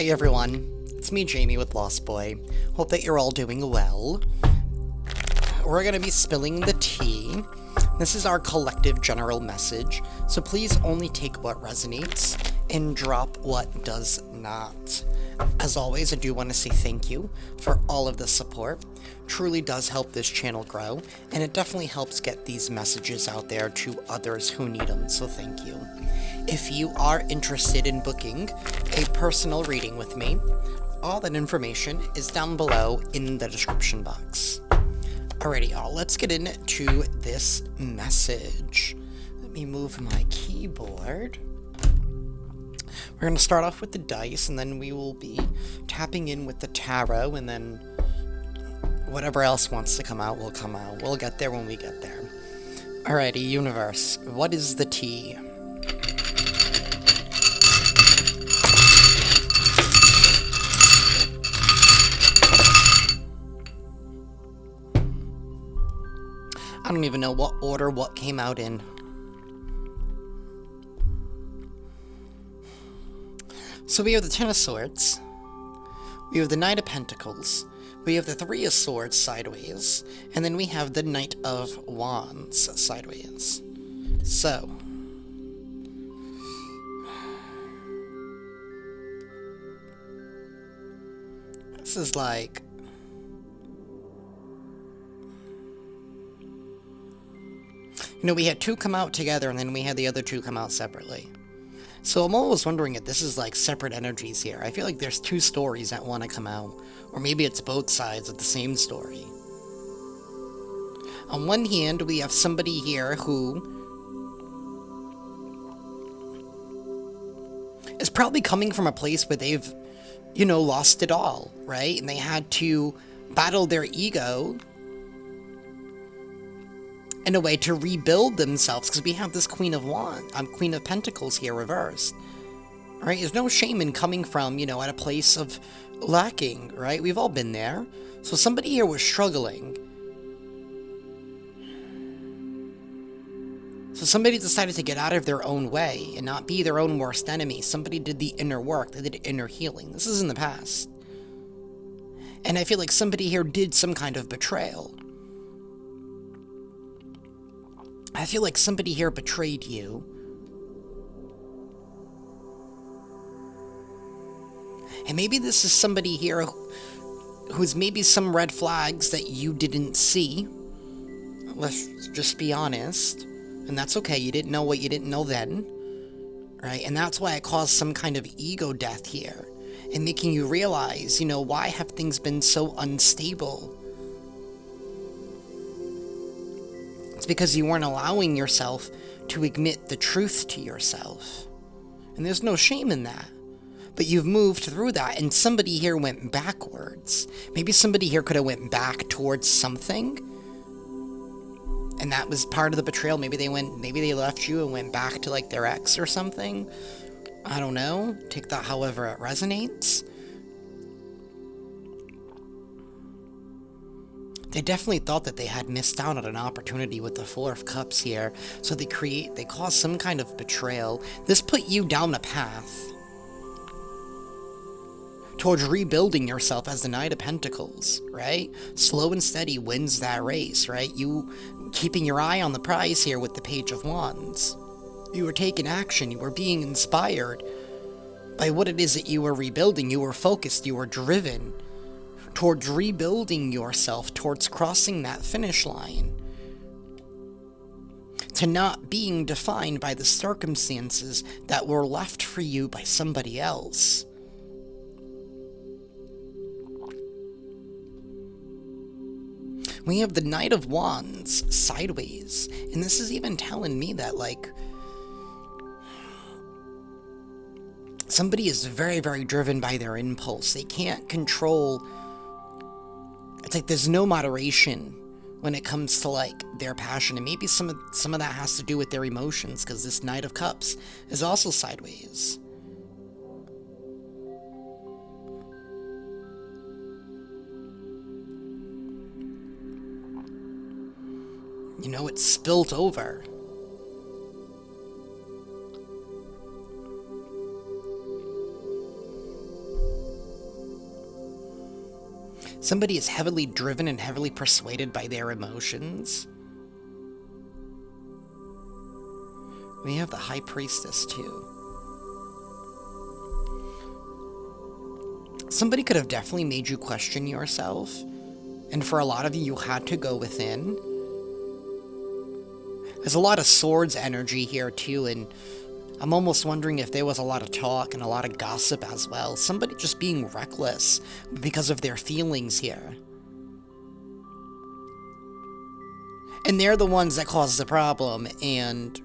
Hey everyone, it's me Jamie with Lost Boy. Hope that you're all doing well. We're going to be spilling the tea. This is our collective general message, so please only take what resonates and drop what does not. As always, I do want to say thank you for all of the support. Truly does help this channel grow, and it definitely helps get these messages out there to others who need them, so thank you. If you are interested in booking a personal reading with me, all that information is down below in the description box. Alrighty, y'all, let's get into this message. Let me move my keyboard. We're going to start off with the dice, and then we will be tapping in with the tarot, and then whatever else wants to come out will come out. We'll get there when we get there. Alrighty, universe, what is the tea? I don't even know what order what came out in. So we have the Ten of Swords, we have the Knight of Pentacles, we have the Three of Swords sideways, and then we have the Knight of Wands sideways. So, this is like, you know, we had two come out together, and then we had the other two come out separately. So I'm always wondering if this is like separate energies here. I feel like there's two stories that want to come out. Or maybe it's both sides of the same story. On one hand, we have somebody here who is probably coming from a place where they've, you know, lost it all, right? And they had to battle their ego in a way to rebuild themselves, because we have this Queen of Pentacles here reversed. Right? There's no shame in coming from, you know, at a place of lacking, right? We've all been there. So somebody here was struggling. So somebody decided to get out of their own way and not be their own worst enemy. Somebody did the inner work. They did inner healing. This is in the past. And I feel like somebody here did some kind of betrayal. I feel like somebody here betrayed you. And maybe this is somebody here who's maybe some red flags that you didn't see. Let's just be honest. And that's okay, you didn't know what you didn't know then. Right? And that's why it caused some kind of ego death here. And making you realize, you know, why have things been so unstable? It's because you weren't allowing yourself to admit the truth to yourself. And there's no shame in that. But you've moved through that, and somebody here went backwards. Maybe somebody here could have went back towards something. And that was part of the betrayal. Maybe they left you and went back to like their ex or something. I don't know. Take that however it resonates. They definitely thought that they had missed out on an opportunity with the Four of Cups here, so they cause some kind of betrayal. This put you down a path towards rebuilding yourself as the Knight of Pentacles, right? Slow and steady wins that race, right? You keeping your eye on the prize here with the Page of Wands. You were taking action, you were being inspired by what it is that you were rebuilding. You were focused, you were driven towards rebuilding yourself, towards crossing that finish line, to not being defined by the circumstances that were left for you by somebody else. We have the Knight of Wands sideways, and this is even telling me that, like, somebody is very, very driven by their impulse. They can't control. It's like there's no moderation when it comes to like their passion, and maybe some of that has to do with their emotions, because this Knight of Cups is also sideways. You know, it's spilt over. Somebody is heavily driven and heavily persuaded by their emotions. We have the High Priestess, too. Somebody could have definitely made you question yourself. And for a lot of you, you had to go within. There's a lot of swords energy here, too, and I'm almost wondering if there was a lot of talk and a lot of gossip as well. Somebody just being reckless because of their feelings here. And they're the ones that cause the problem, and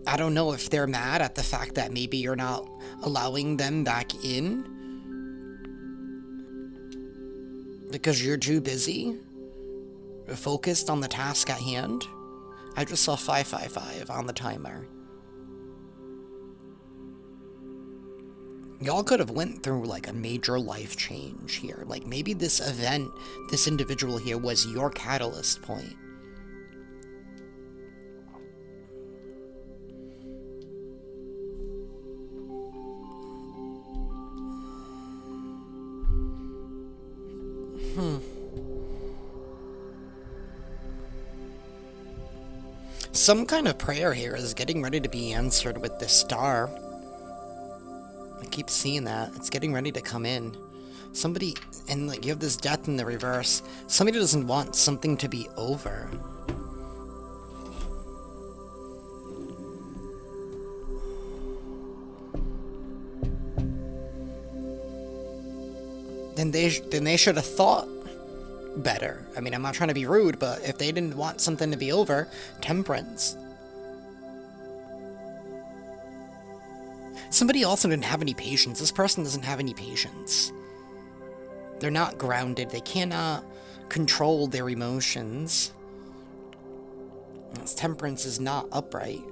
I don't know if they're mad at the fact that maybe you're not allowing them back in because you're too busy, focused on the task at hand. I just saw 555 on the timer. Y'all could have went through like a major life change here. Like maybe this event, this individual here was your catalyst point. Some kind of prayer here is getting ready to be answered with this star. I keep seeing that. It's getting ready to come in. Somebody, and like you have this death in the reverse. Somebody doesn't want something to be over. Then they should have thought better. I mean, I'm not trying to be rude, but if they didn't want something to be over, temperance. Somebody also didn't have any patience. This person doesn't have any patience. They're not grounded. They cannot control their emotions. This temperance is not upright.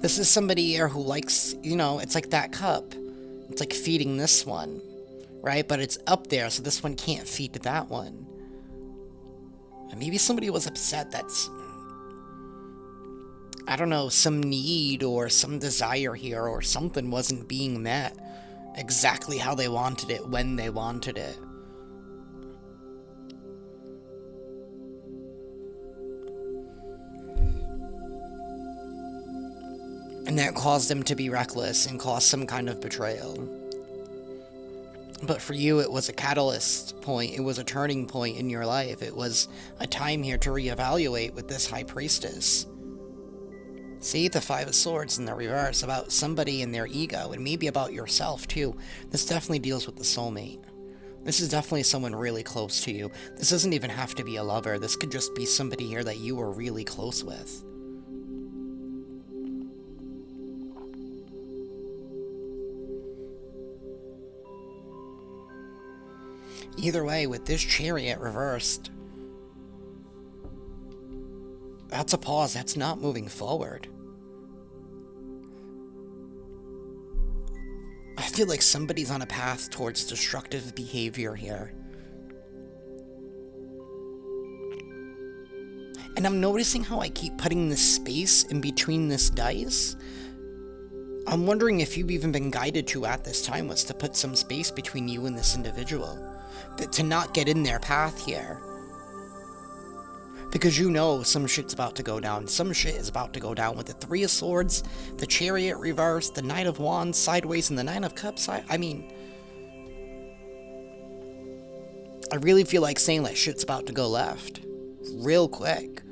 This is somebody here who likes, you know, it's like that cup. It's like feeding this one, right? But it's up there, so this one can't feed that one. And maybe somebody was upset that's, I don't know, some need or some desire here or something wasn't being met exactly how they wanted it, when they wanted it. And that caused them to be reckless and caused some kind of betrayal. But for you, it was a catalyst point. It was a turning point in your life. It was a time here to reevaluate with this High Priestess. See, the Five of Swords in the reverse, about somebody and their ego, and maybe about yourself, too. This definitely deals with the soulmate. This is definitely someone really close to you. This doesn't even have to be a lover. This could just be somebody here that you were really close with. Either way, with this Chariot reversed, that's a pause. That's not moving forward. I feel like somebody's on a path towards destructive behavior here. And I'm noticing how I keep putting this space in between this dice. I'm wondering if you've even been guided to at this time was to put some space between you and this individual. To not get in their path here. Because you know some shit's about to go down. Some shit is about to go down with the Three of Swords, the Chariot reversed, the Knight of Wands sideways, and the Nine of Cups. I mean, I really feel like saying like shit's about to go left. Real quick.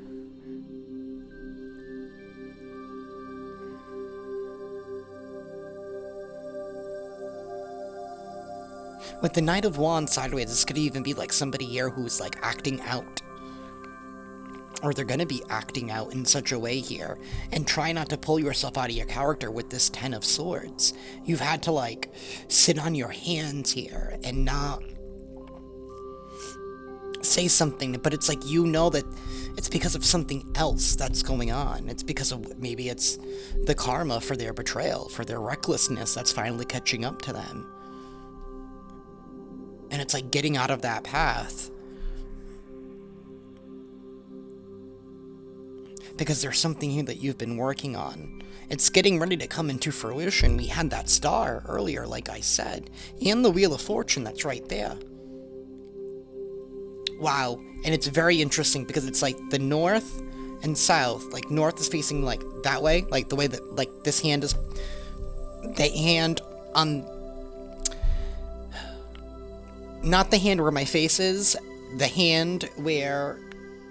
With the Knight of Wands sideways, this could even be like somebody here who's like acting out. Or they're gonna be acting out in such a way here. And try not to pull yourself out of your character with this Ten of Swords. You've had to like sit on your hands here and not say something, but it's like you know that it's because of something else that's going on. It's because of, maybe it's the karma for their betrayal, for their recklessness that's finally catching up to them. And it's like getting out of that path. because there's something here that you've been working on. It's getting ready to come into fruition. We had that star earlier, like I said, and the Wheel of Fortune that's right there. Wow, and it's very interesting because it's like the north and south. Like north is facing like that way, like the way that like this hand is, the hand on, not the hand where my face is, the hand where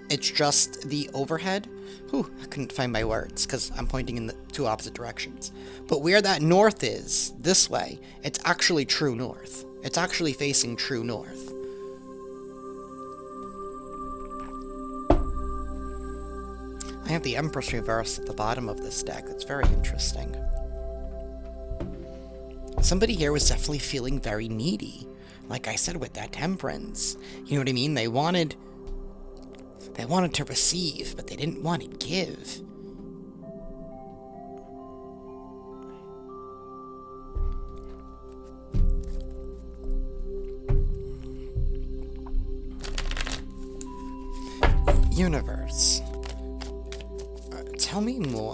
it's just the overhead. Whew, I couldn't find my words because I'm pointing in the two opposite directions. But where that north is, this way, it's actually true north. It's actually facing true north. I have the Empress reverse at the bottom of this deck. That's very interesting. Somebody here was definitely feeling very needy. Like I said, with that Temperance. You know what I mean? They wanted to receive, but they didn't want to give. Universe. Tell me more.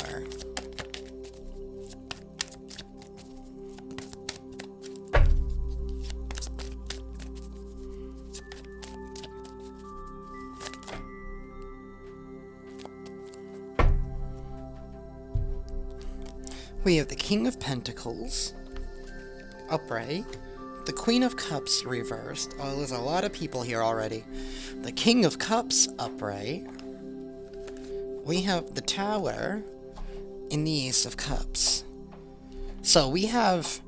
We have the King of Pentacles, upright, the Queen of Cups reversed. Oh, there's a lot of people here already. The King of Cups upright. We have the Tower and the Ace of Cups. So we have...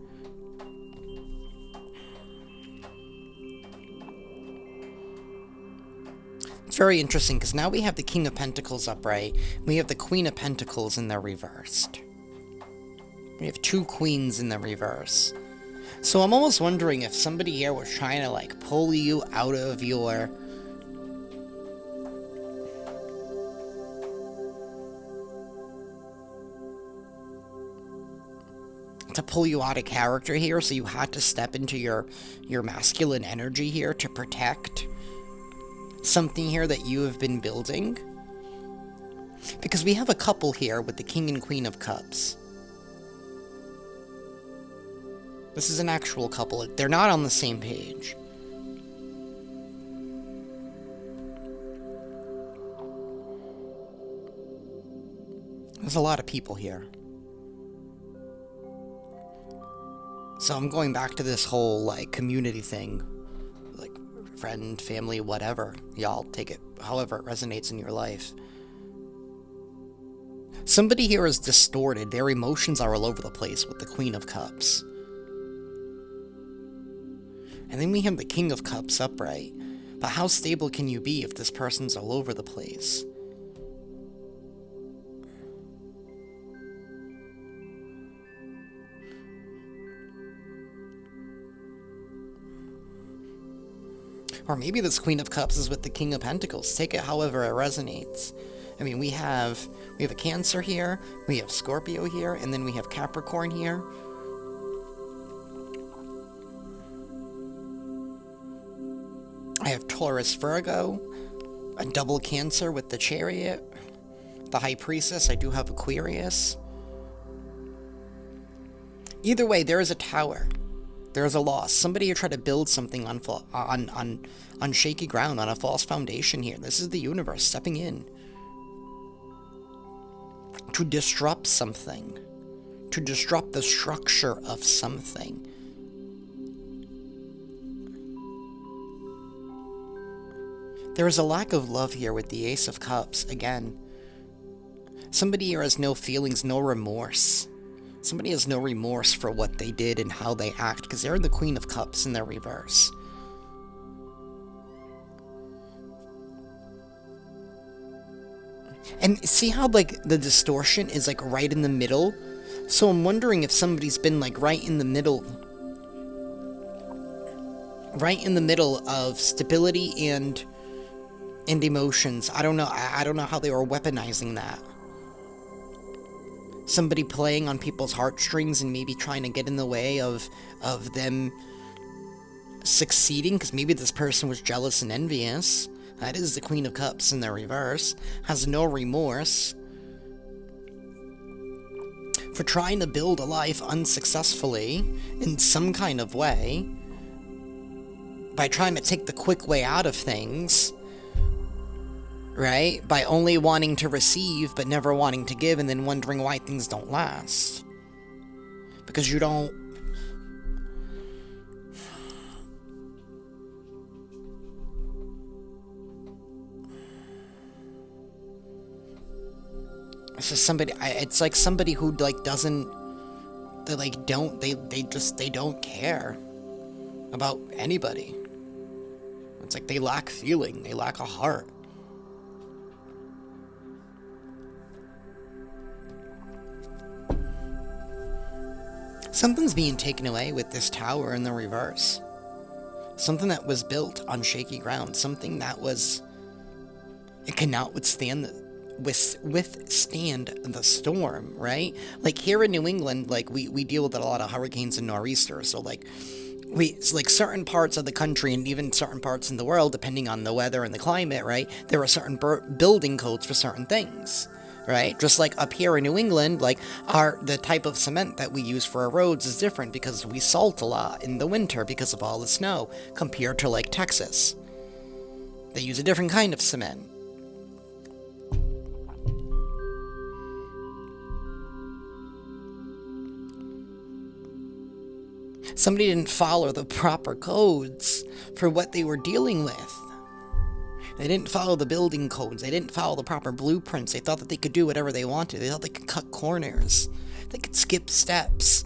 It's very interesting because now we have the King of Pentacles upright. We have the Queen of Pentacles in the reversed. We have two queens in the reverse. So I'm almost wondering if somebody here was trying to, like, pull you out of your... to pull you out of character here, so you had to step into your masculine energy here to protect something here that you have been building. Because we have a couple here with the King and Queen of Cups. This is an actual couple. They're not on the same page. There's a lot of people here. So I'm going back to this whole, like, community thing. Like, friend, family, whatever. Y'all take it however it resonates in your life. Somebody here is distorted. Their emotions are all over the place with the Queen of Cups. And then we have the King of Cups upright. But how stable can you be if this person's all over the place? Or maybe this Queen of Cups is with the King of Pentacles. Take it however it resonates. I mean, we have a Cancer here, we have Scorpio here, and then we have Capricorn here. I have Taurus, Virgo, a double Cancer with the Chariot, the High Priestess. I do have Aquarius. Either way, there is a Tower. There is a loss. Somebody here tried to build something on shaky ground, on a false foundation here. This is the universe stepping in to disrupt something, to disrupt the structure of something. There is a lack of love here with the Ace of Cups, again. Somebody here has no feelings, no remorse. Somebody has no remorse for what they did and how they act, because they're the Queen of Cups in their reverse. And see how, like, the distortion is, like, right in the middle? So I'm wondering if somebody's been, like, right in the middle of stability and emotions. I don't know. I don't know how they were weaponizing that. Somebody playing on people's heartstrings and maybe trying to get in the way of them succeeding, because maybe this person was jealous and envious. That is the Queen of Cups in the reverse. Has no remorse. for trying to build a life unsuccessfully in some kind of way, by trying to take the quick way out of things, right? By only wanting to receive but never wanting to give, and then wondering why things don't last. Because you don't... It's just somebody, it's like somebody who, like, doesn't, they, like, don't, they don't care about anybody. It's like they lack feeling, they lack a heart. Something's being taken away with this tower in the reverse. Something that was built on shaky ground, something that was, it cannot withstand the storm, right? Like here in New England, like we deal with a lot of hurricanes and nor'easters, so like certain parts of the country and even certain parts in the world, depending on the weather and the climate, right, there are certain building codes for certain things, right? Just like up here in New England, like the type of cement that we use for our roads is different because we salt a lot in the winter because of all the snow, compared to like Texas. They use a different kind of cement. Somebody didn't follow the proper codes for what they were dealing with. They didn't follow the building codes. They didn't follow the proper blueprints. They thought that they could do whatever they wanted. They thought they could cut corners. They could skip steps.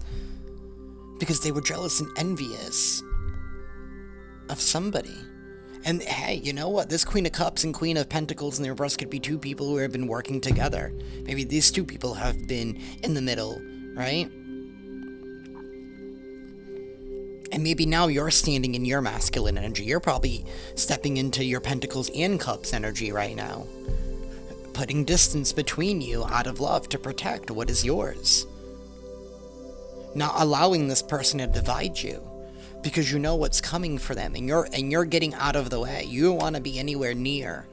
Because they were jealous and envious of somebody. And hey, you know what? This Queen of Cups and Queen of Pentacles in the reverse could be two people who have been working together. Maybe these two people have been in the middle, right? And maybe now you're standing in your masculine energy. You're probably stepping into your Pentacles and Cups energy right now. Putting distance between you out of love to protect what is yours. Not allowing this person to divide you. Because you know what's coming for them. And you're getting out of the way. You don't want to be anywhere near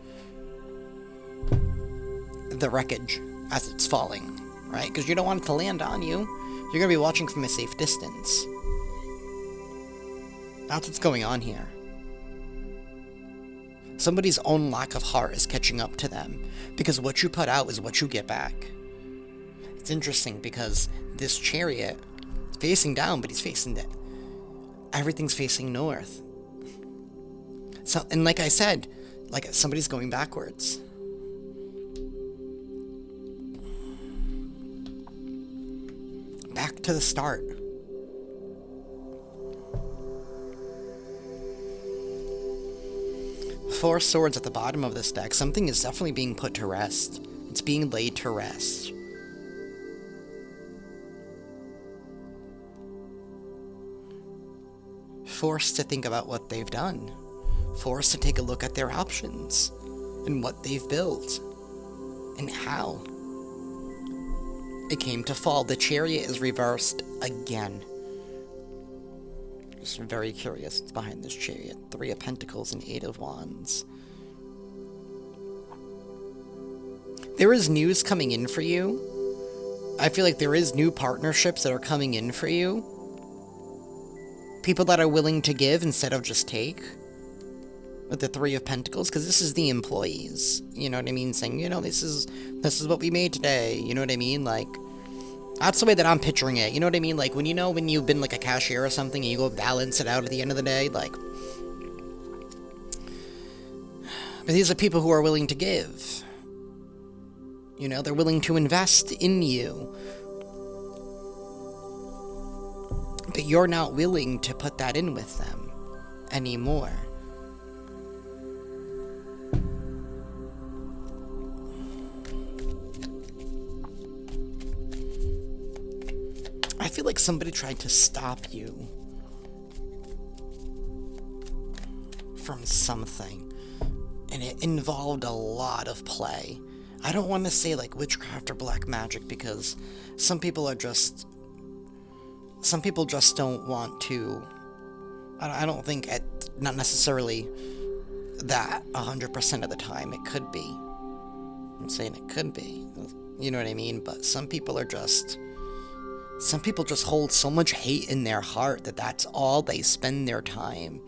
the wreckage as it's falling. Right? Because you don't want it to land on you. You're going to be watching from a safe distance. That's what's going on here. Somebody's own lack of heart is catching up to them. Because what you put out is what you get back. It's interesting because this Chariot is facing down, but he's facing everything's facing north. So, and like I said, like somebody's going backwards. Back to the start. Four swords at the bottom of this deck. Something is definitely being put to rest. It's being laid to rest. Forced to think about what they've done. Forced to take a look at their options. And what they've built. And how. It came to fall. The Chariot is reversed again. Just very curious what's behind this Chariot. 3 of Pentacles and 8 of Wands. There is news coming in for you. I feel like there is new partnerships that are coming in for you. People that are willing to give instead of just take. With the 3 of Pentacles, because this is the employees. You know what I mean? Saying, you know, this is what we made today. You know what I mean? Like, that's the way that I'm picturing it. You know what I mean? Like, when you've been like a cashier or something and you go balance it out at the end of the day, like. But these are people who are willing to give. You know, they're willing to invest in you. But you're not willing to put that in with them anymore. I feel like somebody tried to stop you from something, and it involved a lot of play. I don't want to say like witchcraft or black magic because some people just don't want to. I don't think not necessarily that 100% of the time. It could be. I'm saying it could be. You know what I mean? But some people are just Some people just hold so much hate in their heart that that's all they spend their time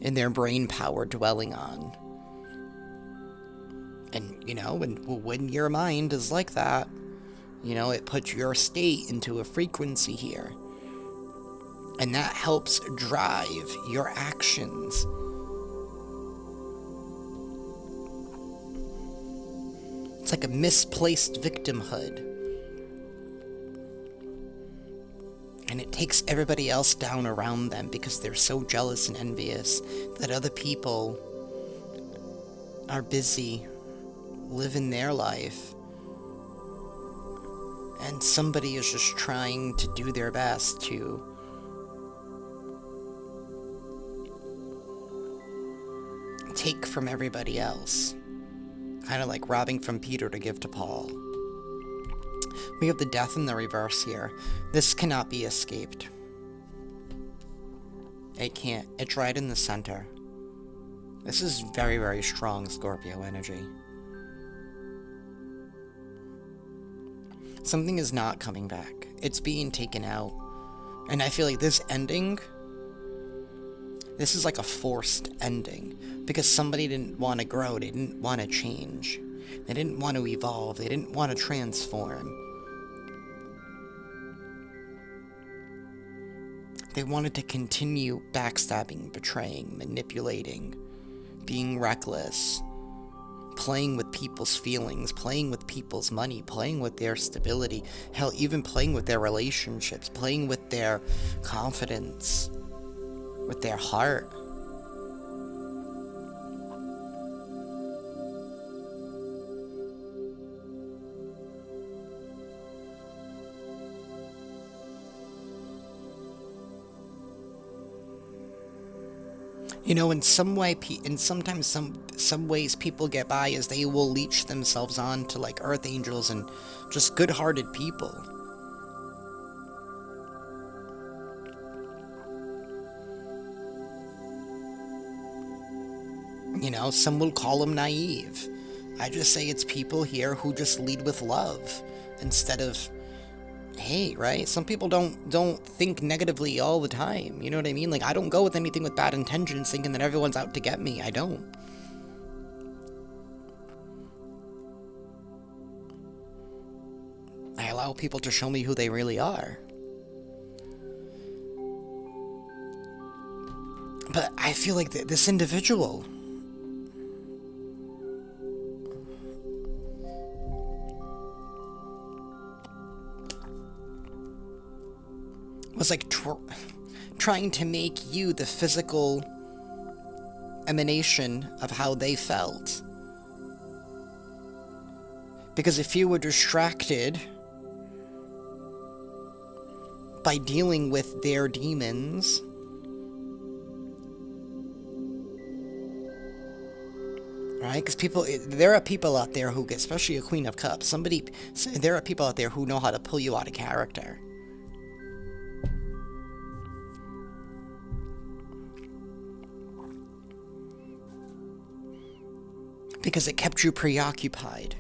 and their brain power dwelling on. And, you know, when your mind is like that, you know, it puts your state into a frequency here. And that helps drive your actions. It's like a misplaced victimhood. And it takes everybody else down around them because they're so jealous and envious that other people are busy living their life. And somebody is just trying to do their best to take from everybody else. Kind of like robbing from Peter to give to Paul. We have the death in the reverse here. This cannot be escaped. It can't. It's right in the center. This is very, very strong Scorpio energy. Something is not coming back. It's being taken out. And I feel like this ending, this is like a forced ending. Because somebody didn't want to grow. They didn't want to change. They didn't want to evolve. They didn't want to transform. They wanted to continue backstabbing, betraying, manipulating, being reckless, playing with people's feelings, playing with people's money, playing with their stability, hell, even playing with their relationships, playing with their confidence, with their heart. You know, in some way, and sometimes some ways people get by is they will leech themselves on to like earth angels and just good-hearted people. You know, some will call them naive. I just say it's people here who just lead with love instead of hate, right? Some people don't think negatively all the time. You know what I mean? Like, I don't go with anything with bad intentions thinking that everyone's out to get me. I don't. I allow people to show me who they really are. But I feel like this individual was like trying to make you the physical emanation of how they felt. Because if you were distracted by dealing with their demons, right? Because there are people out there who, especially a Queen of Cups, there are people out there who know how to pull you out of character. Because it kept you preoccupied.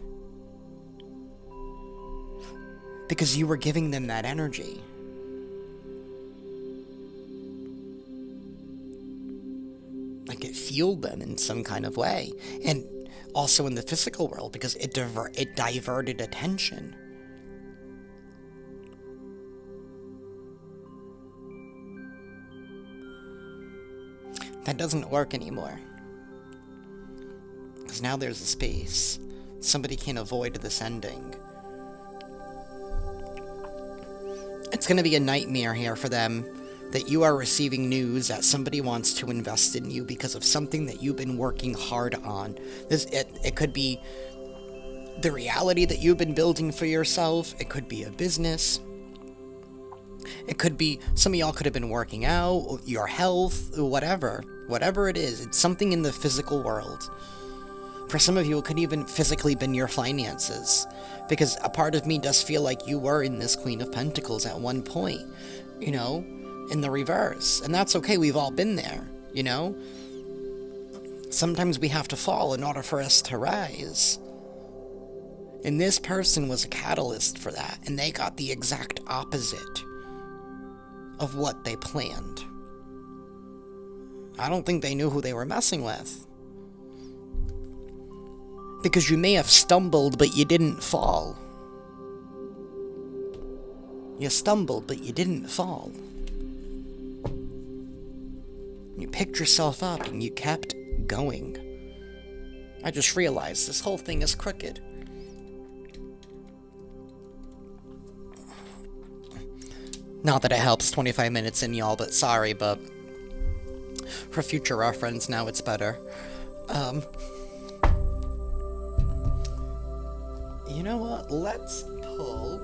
Because you were giving them that energy. Like it fueled them in some kind of way. And also in the physical world, because it diverted attention. That doesn't work anymore. Because now there's a space. Somebody can't avoid this ending. It's going to be a nightmare here for them that you are receiving news that somebody wants to invest in you because of something that you've been working hard on. It could be the reality that you've been building for yourself. It could be a business. It could be some of y'all could have been working out, your health, whatever. Whatever it is, it's something in the physical world. For some of you, it could even physically been your finances. Because a part of me does feel like you were in this Queen of Pentacles at one point. You know, in the reverse. And that's okay, we've all been there, you know? Sometimes we have to fall in order for us to rise. And this person was a catalyst for that. And they got the exact opposite. of what they planned. I don't think they knew who they were messing with. Because you may have stumbled, but you didn't fall. You stumbled, but you didn't fall. You picked yourself up and you kept going. I just realized this whole thing is crooked. Not that it helps 25 minutes in, y'all, but sorry, but for future reference, now it's better. You know what? Let's pull...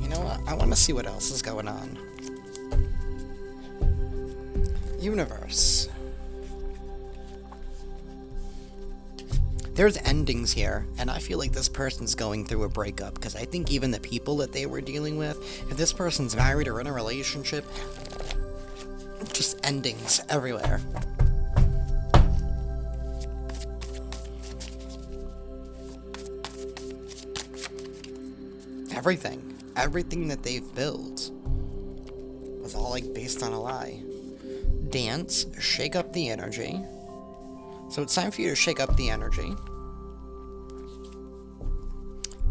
You know what? I want to see what else is going on. Universe. There's endings here, and I feel like this person's going through a breakup, because I think even the people that they were dealing with, if this person's married or in a relationship, just endings everywhere. Everything that they've built was all like based on a lie. Dance, shake up the energy. So it's time for you to shake up the energy.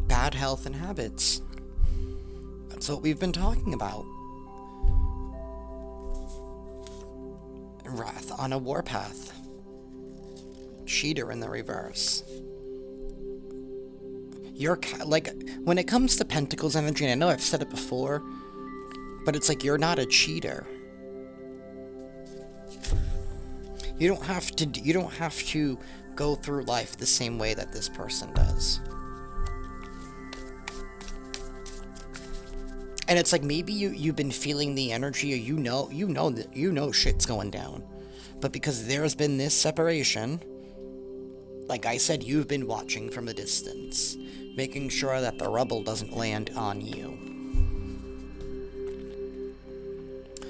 Bad health and habits. That's what we've been talking about. Wrath on a warpath. Cheater in the reverse. You're, like, when it comes to Pentacles energy, and I know I've said it before, but it's like you're not a cheater. You don't have to go through life the same way that this person does. And it's like maybe you've been feeling the energy, or you know shit's going down. But because there's been this separation, like I said, you've been watching from a distance, making sure that the rubble doesn't land on you.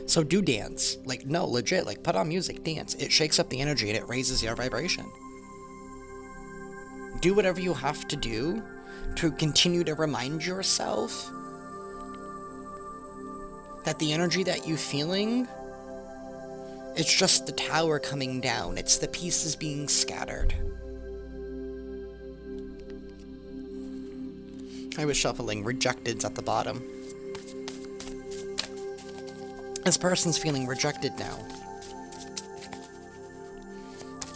So do dance. Like, no, legit, like, put on music, dance. It shakes up the energy and it raises your vibration. Do whatever you have to do to continue to remind yourself that the energy that you're feeling, it's just the tower coming down. It's the pieces being scattered. I was shuffling. Rejected's at the bottom. This person's feeling rejected now.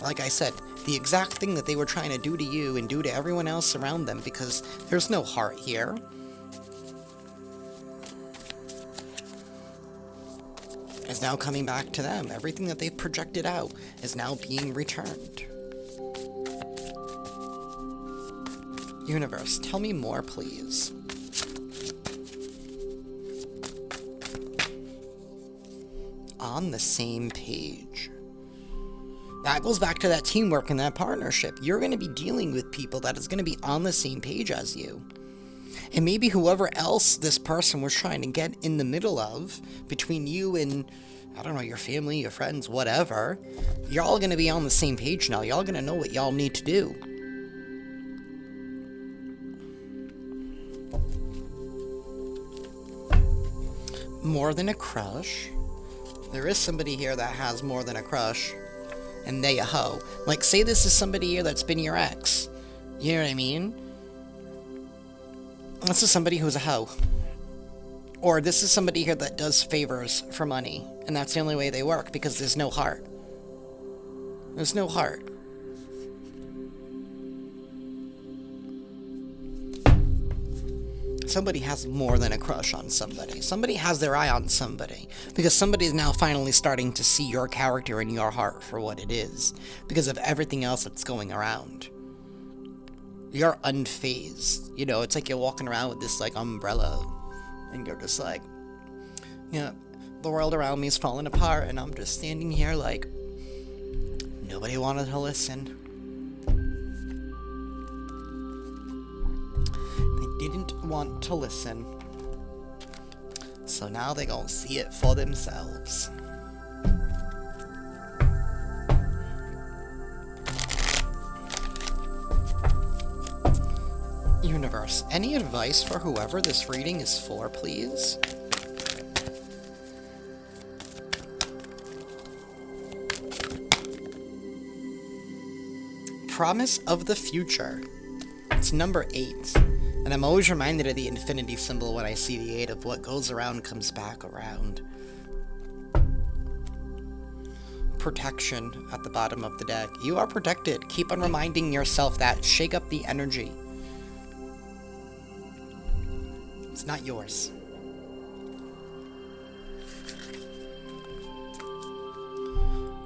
Like I said, the exact thing that they were trying to do to you and do to everyone else around them, because there's no heart here. Is now coming back to them. Everything that they've projected out is now being returned. Universe, tell me more, please. On the same page. That goes back to that teamwork and that partnership. You're going to be dealing with people that is going to be on the same page as you. And maybe whoever else this person was trying to get in the middle of, between you and, I don't know, your family, your friends, whatever, you're all going to be on the same page now. Y'all going to know what y'all need to do. More than a crush. There is somebody here that has more than a crush, and they a hoe. Like, say this is somebody here that's been your ex. You know what I mean? This is somebody who's a hoe. Or this is somebody here that does favors for money, and that's the only way they work, because there's no heart. There's no heart. Somebody has more than a crush on somebody. Somebody has their eye on somebody. Because somebody is now finally starting to see your character and your heart for what it is. Because of everything else that's going around. You're unfazed. You know, it's like you're walking around with this, like, umbrella. And you're just like, you know, the world around me is falling apart. And I'm just standing here like, nobody wanted to listen. Didn't want to listen, so now they gonna see it for themselves. Universe, any advice for whoever this reading is for, please? promise of the future. It's number 8. And I'm always reminded of the infinity symbol when I see the 8 of what goes around comes back around. Protection at the bottom of the deck. You are protected. Keep on reminding yourself that. Shake up the energy. It's not yours.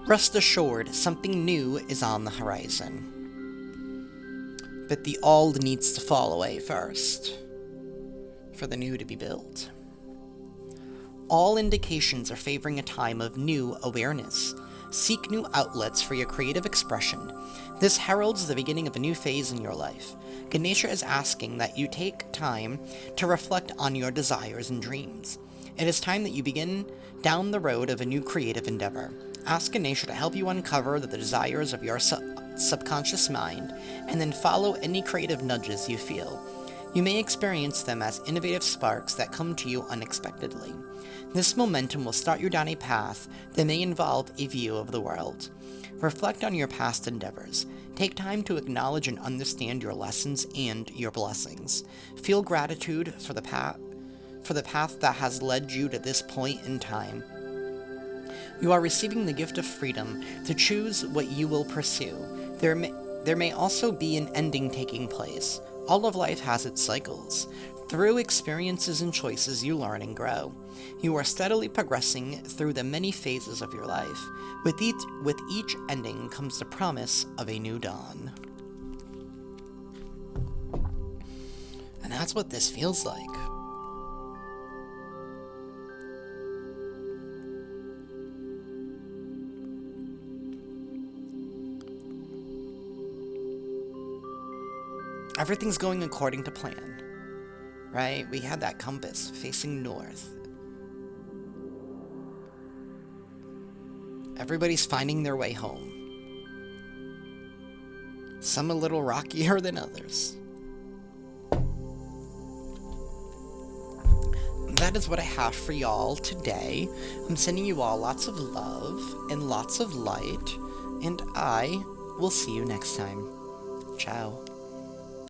Rest assured, something new is on the horizon. But the old needs to fall away first, for the new to be built. All indications are favoring a time of new awareness. Seek new outlets for your creative expression. This heralds the beginning of a new phase in your life. Ganesha is asking that you take time to reflect on your desires and dreams. It is time that you begin down the road of a new creative endeavor. Ask Ganesha to help you uncover the desires of your subconscious mind, and then follow any creative nudges you feel. You may experience them as innovative sparks that come to you unexpectedly. This momentum will start you down a path that may involve a view of the world. Reflect on your past endeavors. Take time to acknowledge and understand your lessons and your blessings. Feel gratitude for the path that has led you to this point in time. You are receiving the gift of freedom to choose what you will pursue. There may also be an ending taking place. All of life has its cycles. Through experiences and choices, you learn and grow. You are steadily progressing through the many phases of your life. With each ending comes the promise of a new dawn. And that's what this feels like. Everything's going according to plan, right? We had that compass facing north. Everybody's finding their way home. Some a little rockier than others. That is what I have for y'all today. I'm sending you all lots of love and lots of light, and I will see you next time. Ciao.